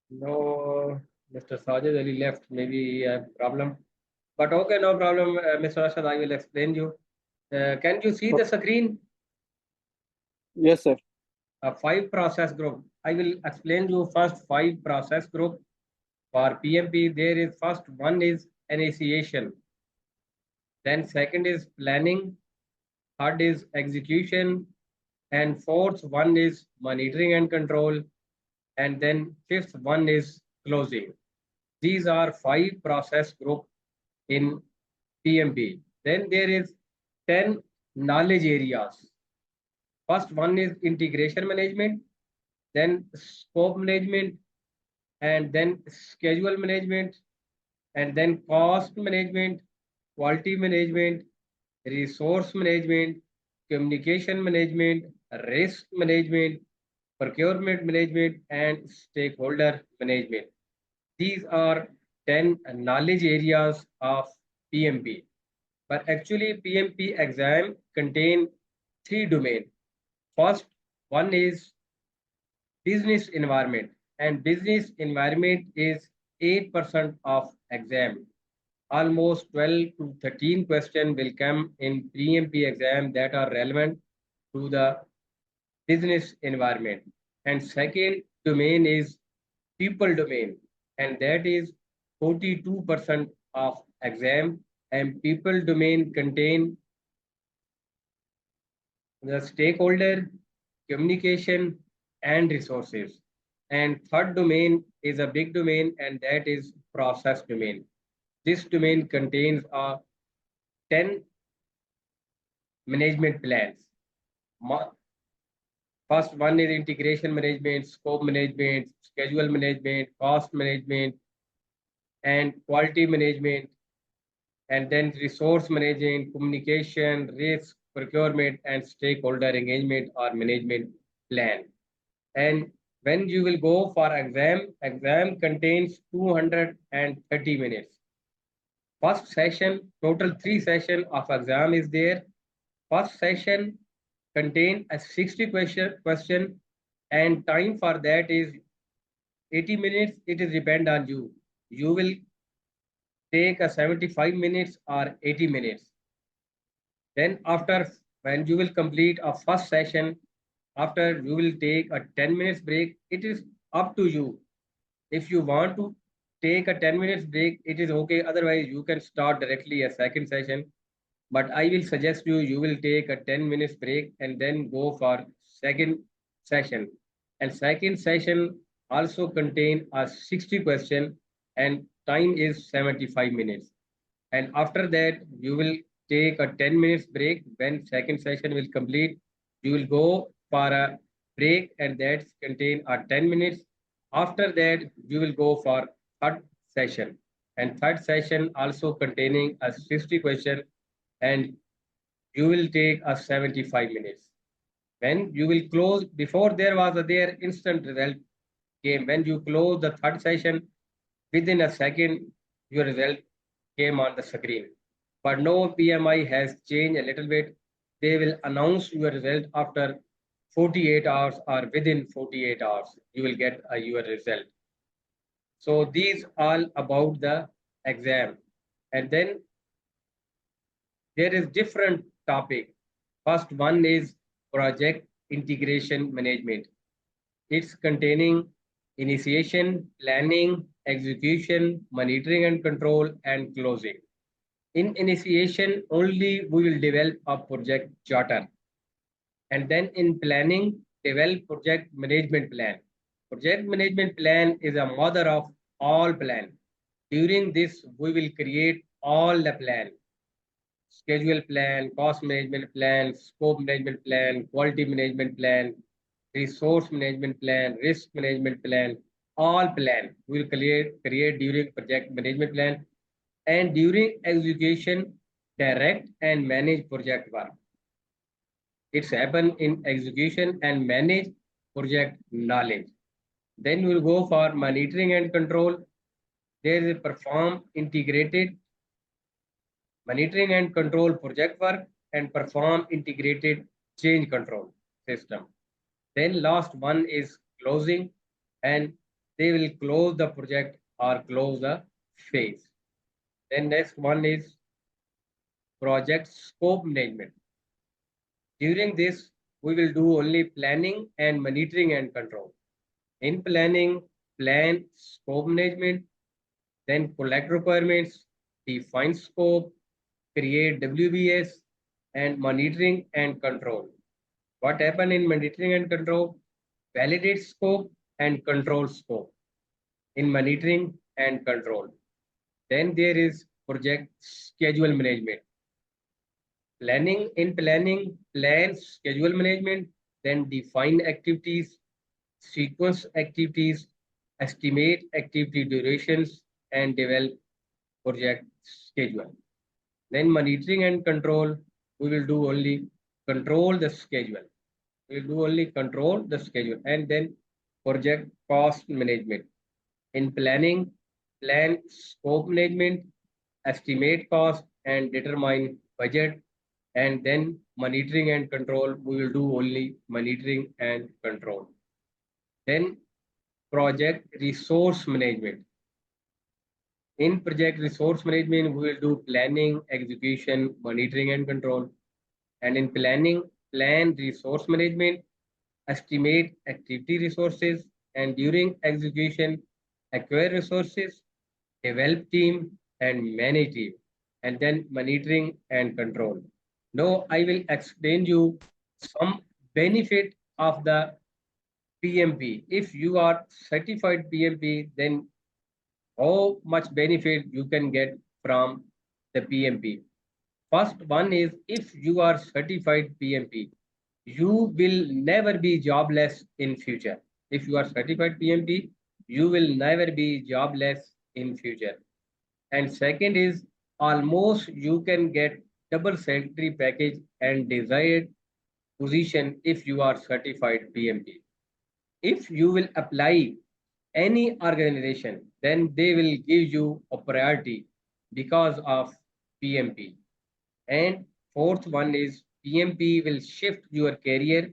No, Mr. Sajid Ali left. Maybe he had problem. But okay, no problem, Mr. Rashad. I will explain you. Can you see Oh, the screen? yes, sir. A five process group. I will explain you first five process group for PMP. There is first one is initiation. Then second is planning. Third is execution. And fourth one is monitoring and control. And then fifth one is closing. These are five process group in PMP. Then there is 10 knowledge areas. First one is integration management, then scope management, and then schedule management, and then cost management, quality management, resource management, communication management, risk management, procurement management, and stakeholder management. These are 10 knowledge areas of PMP. But actually, PMP exam contain three domains. First one is business environment, and business environment is 8% of exam. Almost 12 to 13 questions will come in PMP exam that are relevant to the business environment. And second domain is people domain, and that is 42% of exam. And people domain contain the stakeholder, communication, and resources. And third domain is a big domain, and that is process domain. This domain contains 10 management plans. First one is integration management, scope management, schedule management, cost management, and quality management, and then resource management, communication, risk, procurement, and stakeholder engagement or management plan. And when you will go for exam contains 230 minutes. First session, total 3 session of exam is there. First session contain a 60 question and time for that is 80 minutes. It is depend on you. You will take a 75 minutes or 80 minutes. Then after when you will complete a first session, after you will take a 10 minutes break. It is up to you. If you want to take a 10 minutes break, it is okay. Otherwise, you can start directly a second session. But I will suggest you will take a 10 minutes break and then go for second session. And second session also contain a 60 question and time is 75 minutes. And after that, you will take a 10 minutes break. When second session will complete, you will go for a break and that contain a 10 minutes. After that, you will go for third session. And third session also containing a 60 question and you will take a 75 minutes. When you will close, before there was a there instant result came. When you close the third session, within a second, your result came on the screen. But no, PMI has changed a little bit. They will announce your result after 48 hours or within 48 hours. You will get your result. So these all about the exam. And then there is different topic. First one is project integration management. It's containing initiation, planning, execution, monitoring and control, and closing. In initiation, only we will develop a project charter. And then in planning, develop project management plan. Project management plan is a mother of all plan. During this, we will create all the plan. Schedule plan, cost management plan, scope management plan, quality management plan, resource management plan, risk management plan, all plan we will create during project management plan and during execution, direct and manage project work. It's happen in execution and manage project knowledge. Then we'll go for monitoring and control. There is a perform integrated monitoring and control project work and perform integrated change control system. Then last one is closing and they will close the project or close the phase. Then next one is project scope management. During this, we will do only planning and monitoring and control. In planning, plan scope management, then collect requirements, define scope, create WBS, and monitoring and control. What happen in monitoring and control? Validate scope and control scope in monitoring and control. Then there is project schedule management. Planning, plan schedule management, then define activities, sequence activities, estimate activity durations, and develop project schedule. Then monitoring and control, we will do only control the schedule. We will do only control the schedule. And then project cost management. In planning, plan scope management, estimate cost, and determine budget. And then monitoring and control, we will do only monitoring and control. Then project resource management. In project resource management, we will do planning, execution, monitoring, and control. And in planning, plan resource management, estimate activity resources, and during execution, acquire resources, develop team, and manage team. And then monitoring and control. Now I will explain you some benefit of the PMP. If you are certified PMP, then how much benefit you can get from the PMP. First one is if you are certified PMP, you will never be jobless in future. If you are certified PMP, you will never be jobless in future. And second is almost you can get double salary package and desired position if you are certified PMP. If you will apply any organization, then they will give you a priority because of PMP. And fourth one is PMP will shift your career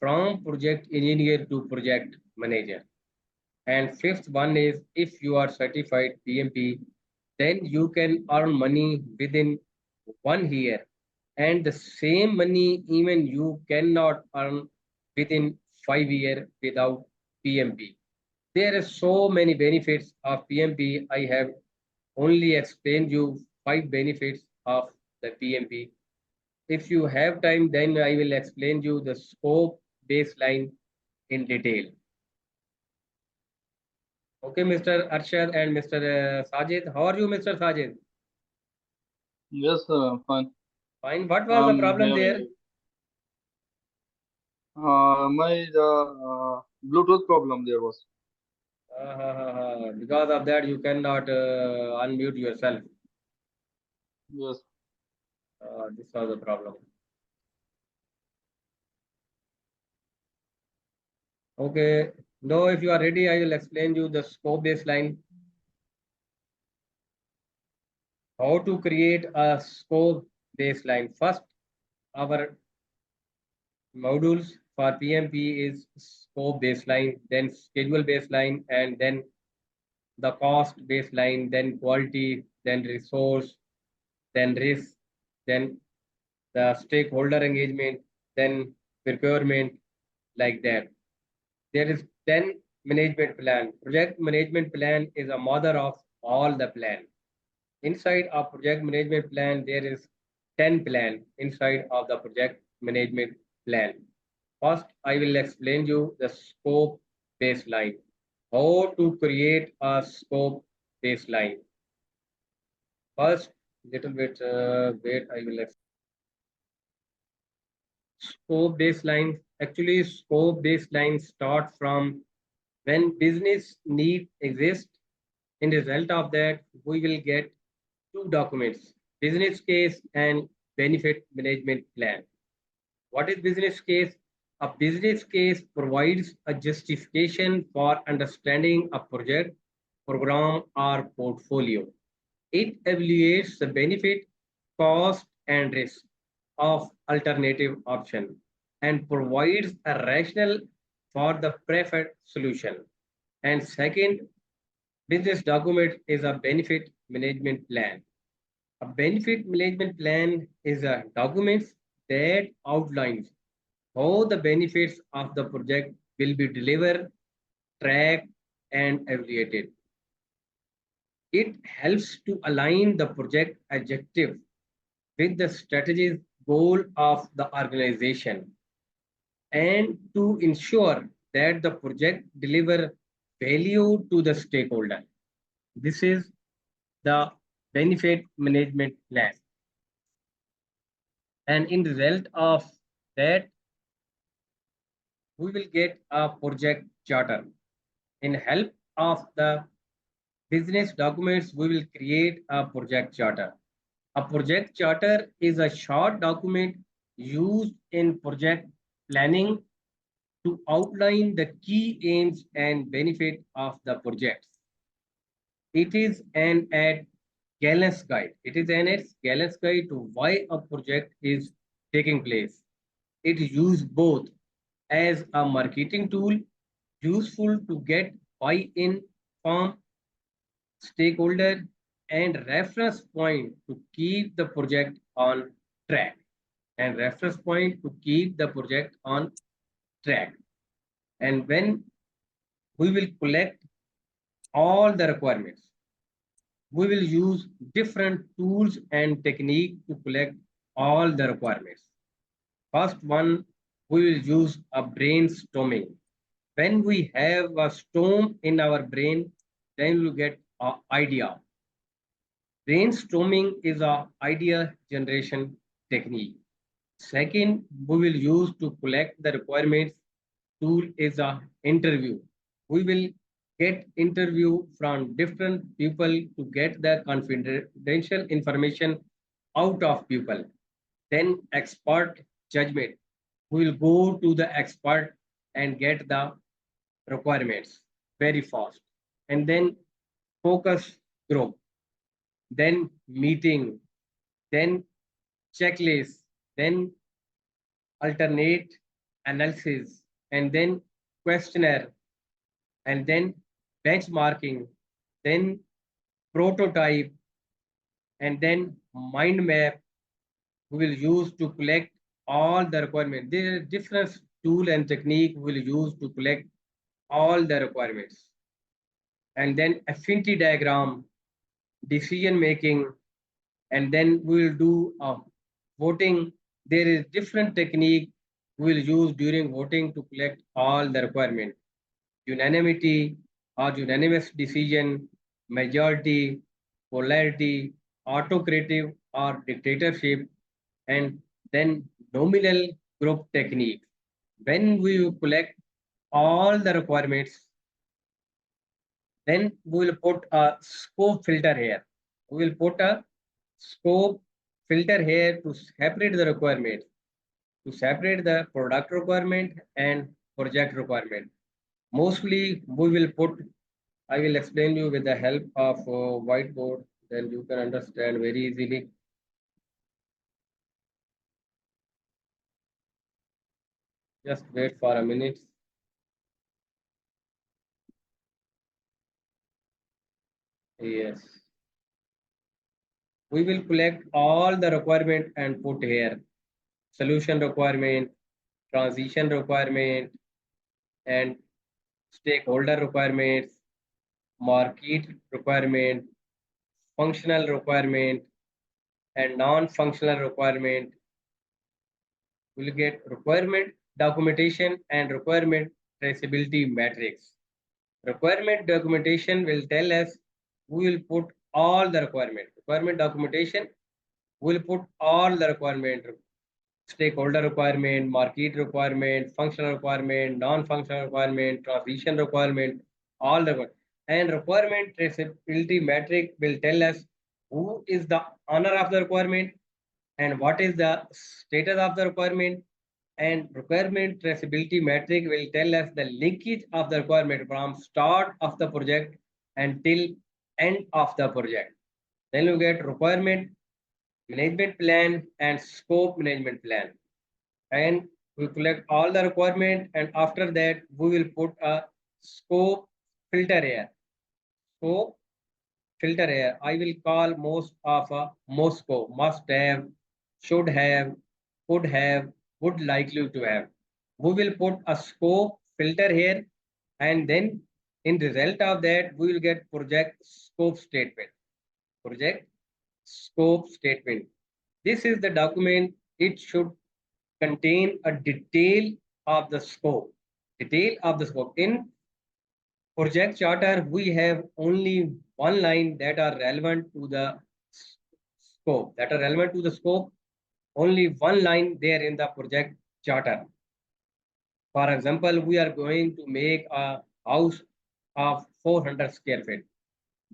from project engineer to project manager. And fifth one is if you are certified PMP, then you can earn money within 1 year. And the same money even you cannot earn within 5 years without PMP. There are so many benefits of PMP. I have only explained you 5 benefits of the PMP. If you have time, then I will explain you the scope baseline in detail. Okay, Mr. Arshad and Mr. Sajid. How are you, Mr. Sajid? Yes, fine. Fine. What was the I'm problem hearing there? you. My Bluetooth problem there was. Because of that, you cannot unmute yourself. Yes. This was the problem. Okay. Now, if you are ready, I will explain you the scope baseline. How to create a scope baseline. First, our modules for PMP is scope baseline, then schedule baseline, and then the cost baseline, then quality, then resource, then risk, then the stakeholder engagement, then procurement, like that. There is 10 management plan. Project management plan is a mother of all the plan. Inside a project management plan, there is 10 plan inside of the project management plan. First, I will explain you the scope baseline. How to create a scope baseline. First, little bit wait, I will explain. Scope baseline. Actually, scope baseline start from when business need exists. In result of that, we will get two documents, business case and benefit management plan. What is business case? A business case provides a justification for understanding a project, program, or portfolio. It evaluates the benefit, cost, and risk of alternative option and provides a rationale for the preferred solution. And second, business document is a benefit management plan. A benefit management plan is a document that outlines how the benefits of the project will be delivered, tracked, and evaluated. It helps to align the project objective with the strategic goal of the organization and to ensure that the project deliver value to the stakeholder. This is the benefit management plan. And in result of that, we will get a project charter. In help of the business documents, we will create a project charter. A project charter is a short document used in project planning to outline the key aims and benefit of the projects. It is an ad Gallant's guide. It is an ad Gallant's guide to why a project is taking place. It is used both as a marketing tool, useful to get buy-in from stakeholder, and reference point to keep the project on track. And reference point to keep the project on track. And when we will collect all the requirements, we will use different tools and technique to collect all the requirements. First one, we will use a brainstorming. When we have a storm in our brain, then we get an idea. Brainstorming is a idea generation technique. Second, we will use to collect the requirements tool is a interview. We will get interview from different people to get the confidential information out of people. Then expert judgment. We will go to the expert and get the requirements very fast. And then focus group, then meeting, then checklist, then alternate analysis, and then questionnaire, and then benchmarking, then prototype, and then mind map we will use to collect all the requirements. There are different tool and technique we will use to collect all the requirements. And then affinity diagram, decision making, and then we will do voting. There is different technique we will use during voting to collect all the requirement. Unanimity or unanimous decision, majority, polarity, autocratic or dictatorship, and then nominal group technique. When we collect all the requirements, then we will put a scope filter here. We will put a scope filter here to separate the requirements, to separate the product requirement and project requirement. Mostly we will put, I will explain you with the help of whiteboard, then you can understand very easily. Just wait for a minute. Yes. We will collect all the requirement and put here. Solution requirement, transition requirement, and stakeholder requirements, market requirement, functional requirement, and non-functional requirement. We'll get requirement documentation and requirement traceability matrix. Requirement documentation will tell us we will put all the requirement. Requirement documentation will put all the requirement, stakeholder requirement, market requirement, functional requirement, non-functional requirement, transition requirement, all the and requirement traceability metric will tell us who is the owner of the requirement and what is the status of the requirement, and requirement traceability metric will tell us the linkage of the requirement from start of the project until end of the project. Then you get requirement management plan and scope management plan. And we collect all the requirement, and after that we will put a scope filter air. So filter air, I will call most of a Moscow, must have, should have, could have, would likely to have. We will put a scope filter here, and then in result of that, we will get project scope statement. Project scope statement. This is the document. It should contain a detail of the scope. Detail of the scope. In project charter, we have only one line that are relevant to the scope. That are relevant to the scope. Only one line there in the project charter. For example, we are going to make a house of 400 square feet.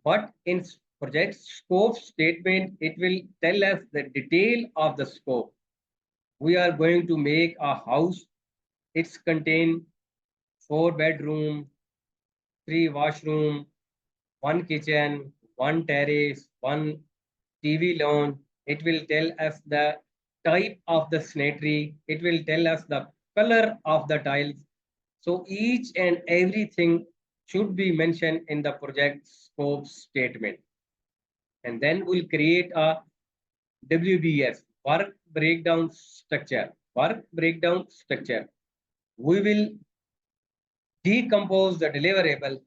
But in project scope statement, it will tell us the detail of the scope. We are going to make a house. It's contain 4 bedroom, 3 washroom, one kitchen, one terrace, one TV lounge. It will tell us the type of the sanitary. It will tell us the color of the tiles. So each and everything should be mentioned in the project scope statement. And then we'll create a WBS, work breakdown structure. Work breakdown structure. We will decompose the deliverable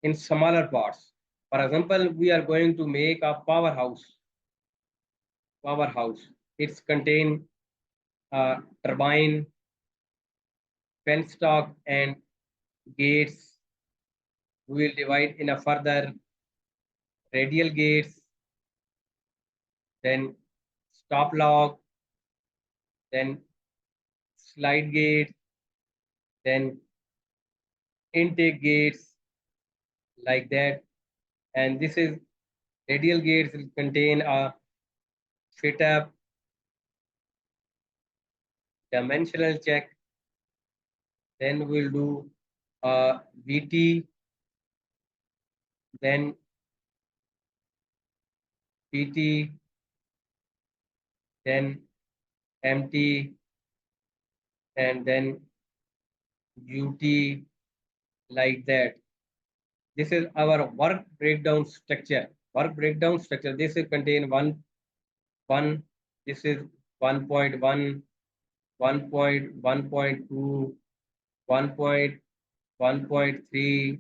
in smaller parts. For example, we are going to make a powerhouse. Powerhouse. It's contain turbine, penstock, and gates. We will divide in a further radial gates, then stop log, then slide gate, then intake gates like that. And this is radial gates will contain a fit up, dimensional check. Then we'll do a VT, then PT, then MT, and then UT like that. This is our work breakdown structure. Work breakdown structure. This will contain one. This is 1.1, 1.1.2, 1.1.3,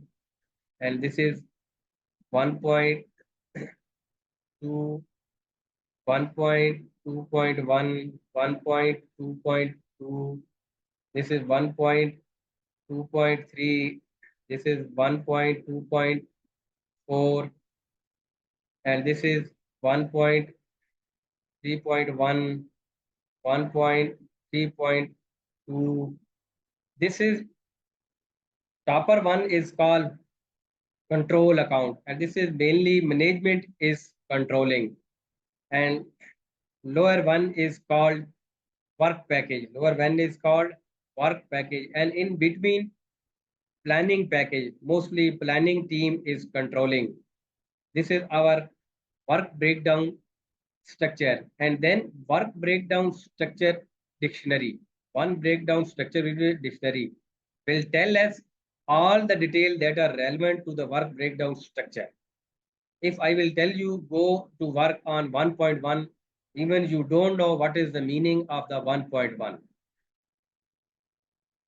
and this is 1.2, 1.2.1, 1.2.2. This is 1.2.3. This is 1.2.4, and this is 1.3.1, 1.3.2. This is topper one is called control account, and this is mainly management is controlling, and lower one is called work package. Lower one is called work package, and in between planning package, mostly planning team is controlling. This is our work breakdown structure, and then work breakdown structure dictionary. One breakdown structure dictionary will tell us all the detail that are relevant to the work breakdown structure. If I will tell you go to work on 1.1, even you don't know what is the meaning of the 1.1.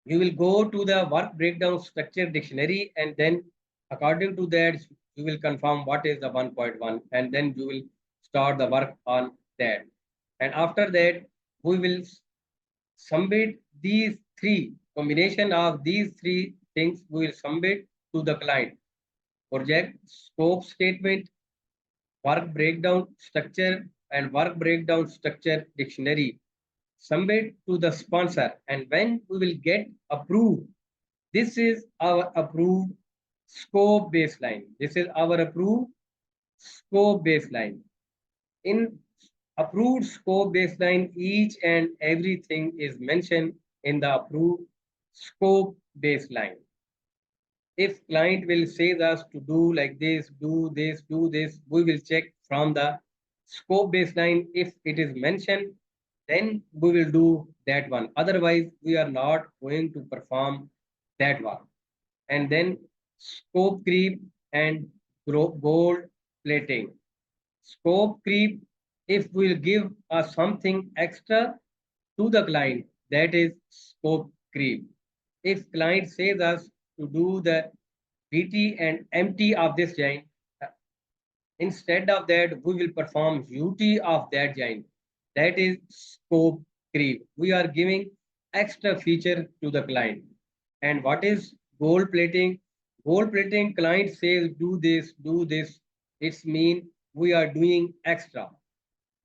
You will go to the work breakdown structure dictionary, and then according to that, you will confirm what is the 1.1, and then you will start the work on that. And after that, we will submit these three, combination of these three things, we will submit to the client. Project scope statement, work breakdown structure, and work breakdown structure dictionary. Submit to the sponsor, and when we will get approved, this is our approved scope baseline. This is our approved scope baseline. In approved scope baseline, each and everything is mentioned in the approved scope baseline. If client will say us to do like this, do this, do this, we will check from the scope baseline. If it is mentioned, then we will do that one. Otherwise, we are not going to perform that one. And then scope creep, and gold plating. Scope creep, if we'll give something extra to the client, that is scope creep. If client says us to do the BT and MT of this giant, instead of that, we will perform UT of that giant. That is scope creep. We are giving extra feature to the client. And what is gold plating? Gold plating, client says do this, do this. It's mean we are doing extra.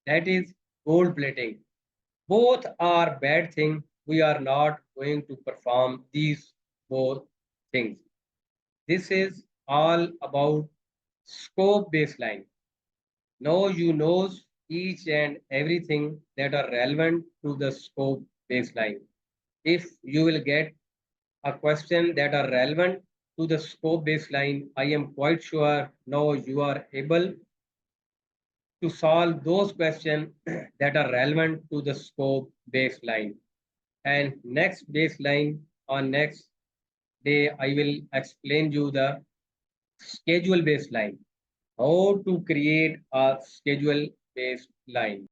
That is gold plating. Both are bad things. We are not going to perform these both things. This is all about scope baseline. Now you knows each and everything that are relevant to the scope baseline. If you will get a question that are relevant to the scope baseline, I am quite sure now you are able to solve those questions that are relevant to the scope baseline. And next baseline on next day, I will explain you the schedule baseline, how to create a schedule baseline.